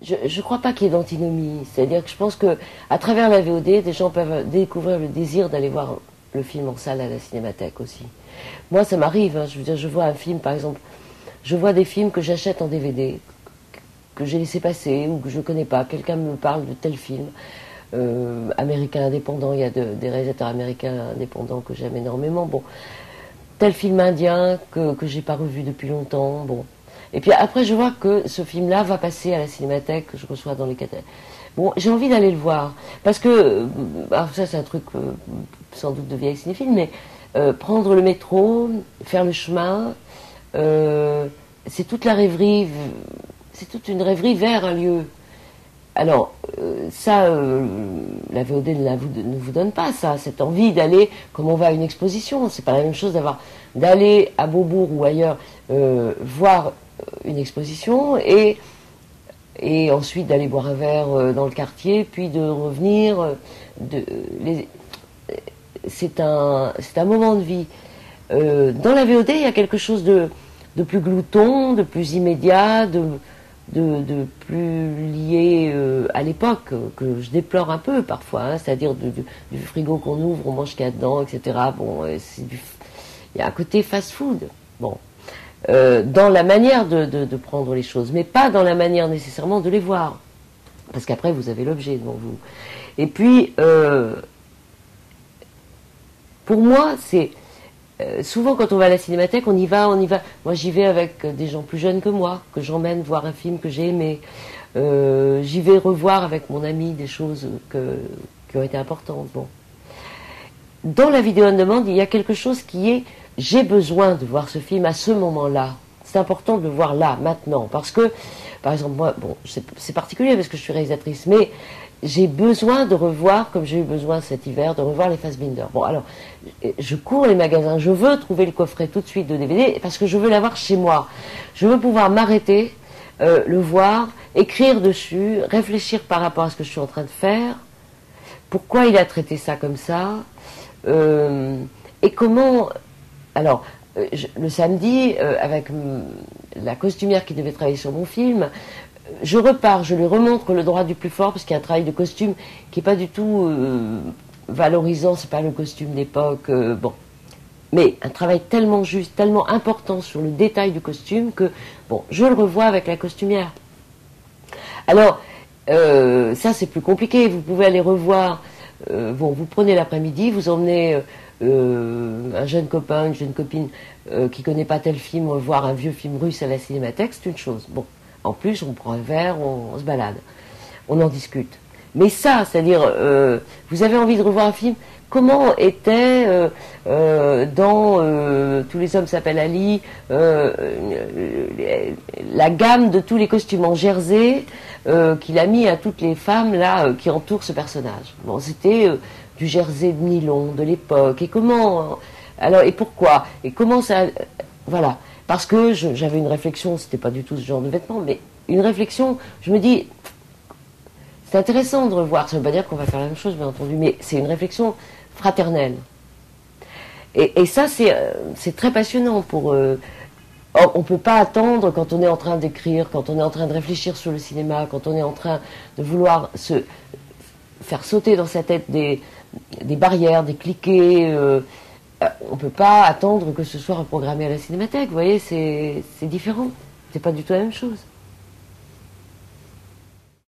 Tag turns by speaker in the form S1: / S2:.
S1: Je crois pas qu'il y ait d'antinomie. C'est-à-dire que je pense que à travers la VOD, des gens peuvent découvrir le désir d'aller voir le film en salle à la cinémathèque aussi. Moi, ça m'arrive. Hein, je veux dire, je vois un film, par exemple, je vois des films que j'achète en DVD, que j'ai laissé passer ou que je connais pas. Quelqu'un me parle de tel film américain indépendant. Il y a des réalisateurs américains indépendants que j'aime énormément. Bon, tel film indien que j'ai pas revu depuis longtemps. Bon. Et puis après, je vois que ce film-là va passer à la cinémathèque, que je reçois dans les catalogues. Bon, j'ai envie d'aller le voir. Parce que, alors ça c'est un truc sans doute de vieille cinéphile, mais prendre le métro, faire le chemin, c'est toute la rêverie, c'est toute une rêverie vers un lieu. Alors, ça, la VOD ne vous donne pas ça, cette envie d'aller, comme on va à une exposition. C'est pas la même chose d'aller à Beaubourg ou ailleurs voir une exposition et ensuite d'aller boire un verre dans le quartier, puis de revenir. C'est un moment de vie. Dans la VOD, il y a quelque chose de plus glouton, de plus immédiat, de plus lié à l'époque, que je déplore un peu parfois, hein, c'est-à-dire du frigo qu'on ouvre, on mange ce qu'il y a dedans, etc. Bon, il y a un côté fast-food, bon, dans la manière de prendre les choses, mais pas dans la manière nécessairement de les voir, parce qu'après vous avez l'objet devant vous. Et puis, pour moi, c'est souvent quand on va à la cinémathèque, on y va. Moi, j'y vais avec des gens plus jeunes que moi, que j'emmène voir un film que j'ai aimé. J'y vais revoir avec mon ami des choses qui ont été importantes. Bon. Dans la vidéo on demande, il y a quelque chose qui est j'ai besoin de voir ce film à ce moment-là. C'est important de le voir là, maintenant, parce que, par exemple, moi, bon, c'est particulier parce que je suis réalisatrice, mais j'ai besoin de revoir, comme j'ai eu besoin cet hiver, de revoir les Fassbinder. Bon, alors, je cours les magasins, je veux trouver le coffret tout de suite de DVD parce que je veux l'avoir chez moi. Je veux pouvoir m'arrêter, le voir, écrire dessus, réfléchir par rapport à ce que je suis en train de faire, pourquoi il a traité ça comme ça, et comment... Alors, le samedi, avec la costumière qui devait travailler sur mon film, je repars, je lui remontre le droit du plus fort, parce qu'il y a un travail de costume qui n'est pas du tout valorisant, c'est pas le costume d'époque, bon. Mais un travail tellement juste, tellement important sur le détail du costume que, bon, je le revois avec la costumière. Alors, ça c'est plus compliqué, vous pouvez aller revoir, bon, vous prenez l'après-midi, vous emmenez un jeune copain, une jeune copine qui connaît pas tel film, voir un vieux film russe à la cinémathèque, c'est une chose. Bon. En plus, on prend un verre, on se balade, on en discute. Mais ça, c'est-à-dire, vous avez envie de revoir un film, comment était dans Tous les hommes s'appellent Ali, la gamme de tous les costumes en jersey qu'il a mis à toutes les femmes là qui entourent ce personnage. Bon, c'était du jersey de nylon de l'époque. Et comment, alors, et pourquoi, et comment ça, voilà. Parce que j'avais une réflexion, c'était pas du tout ce genre de vêtements, mais une réflexion, je me dis, c'est intéressant de revoir, ça ne veut pas dire qu'on va faire la même chose, bien entendu, mais c'est une réflexion fraternelle. Et ça, c'est très passionnant pour... on ne peut pas attendre quand on est en train d'écrire, quand on est en train de réfléchir sur le cinéma, quand on est en train de vouloir se faire sauter dans sa tête des barrières, des cliquets... on ne peut pas attendre que ce soit reprogrammé à la cinémathèque, vous voyez, c'est différent. C'est pas du tout la même chose.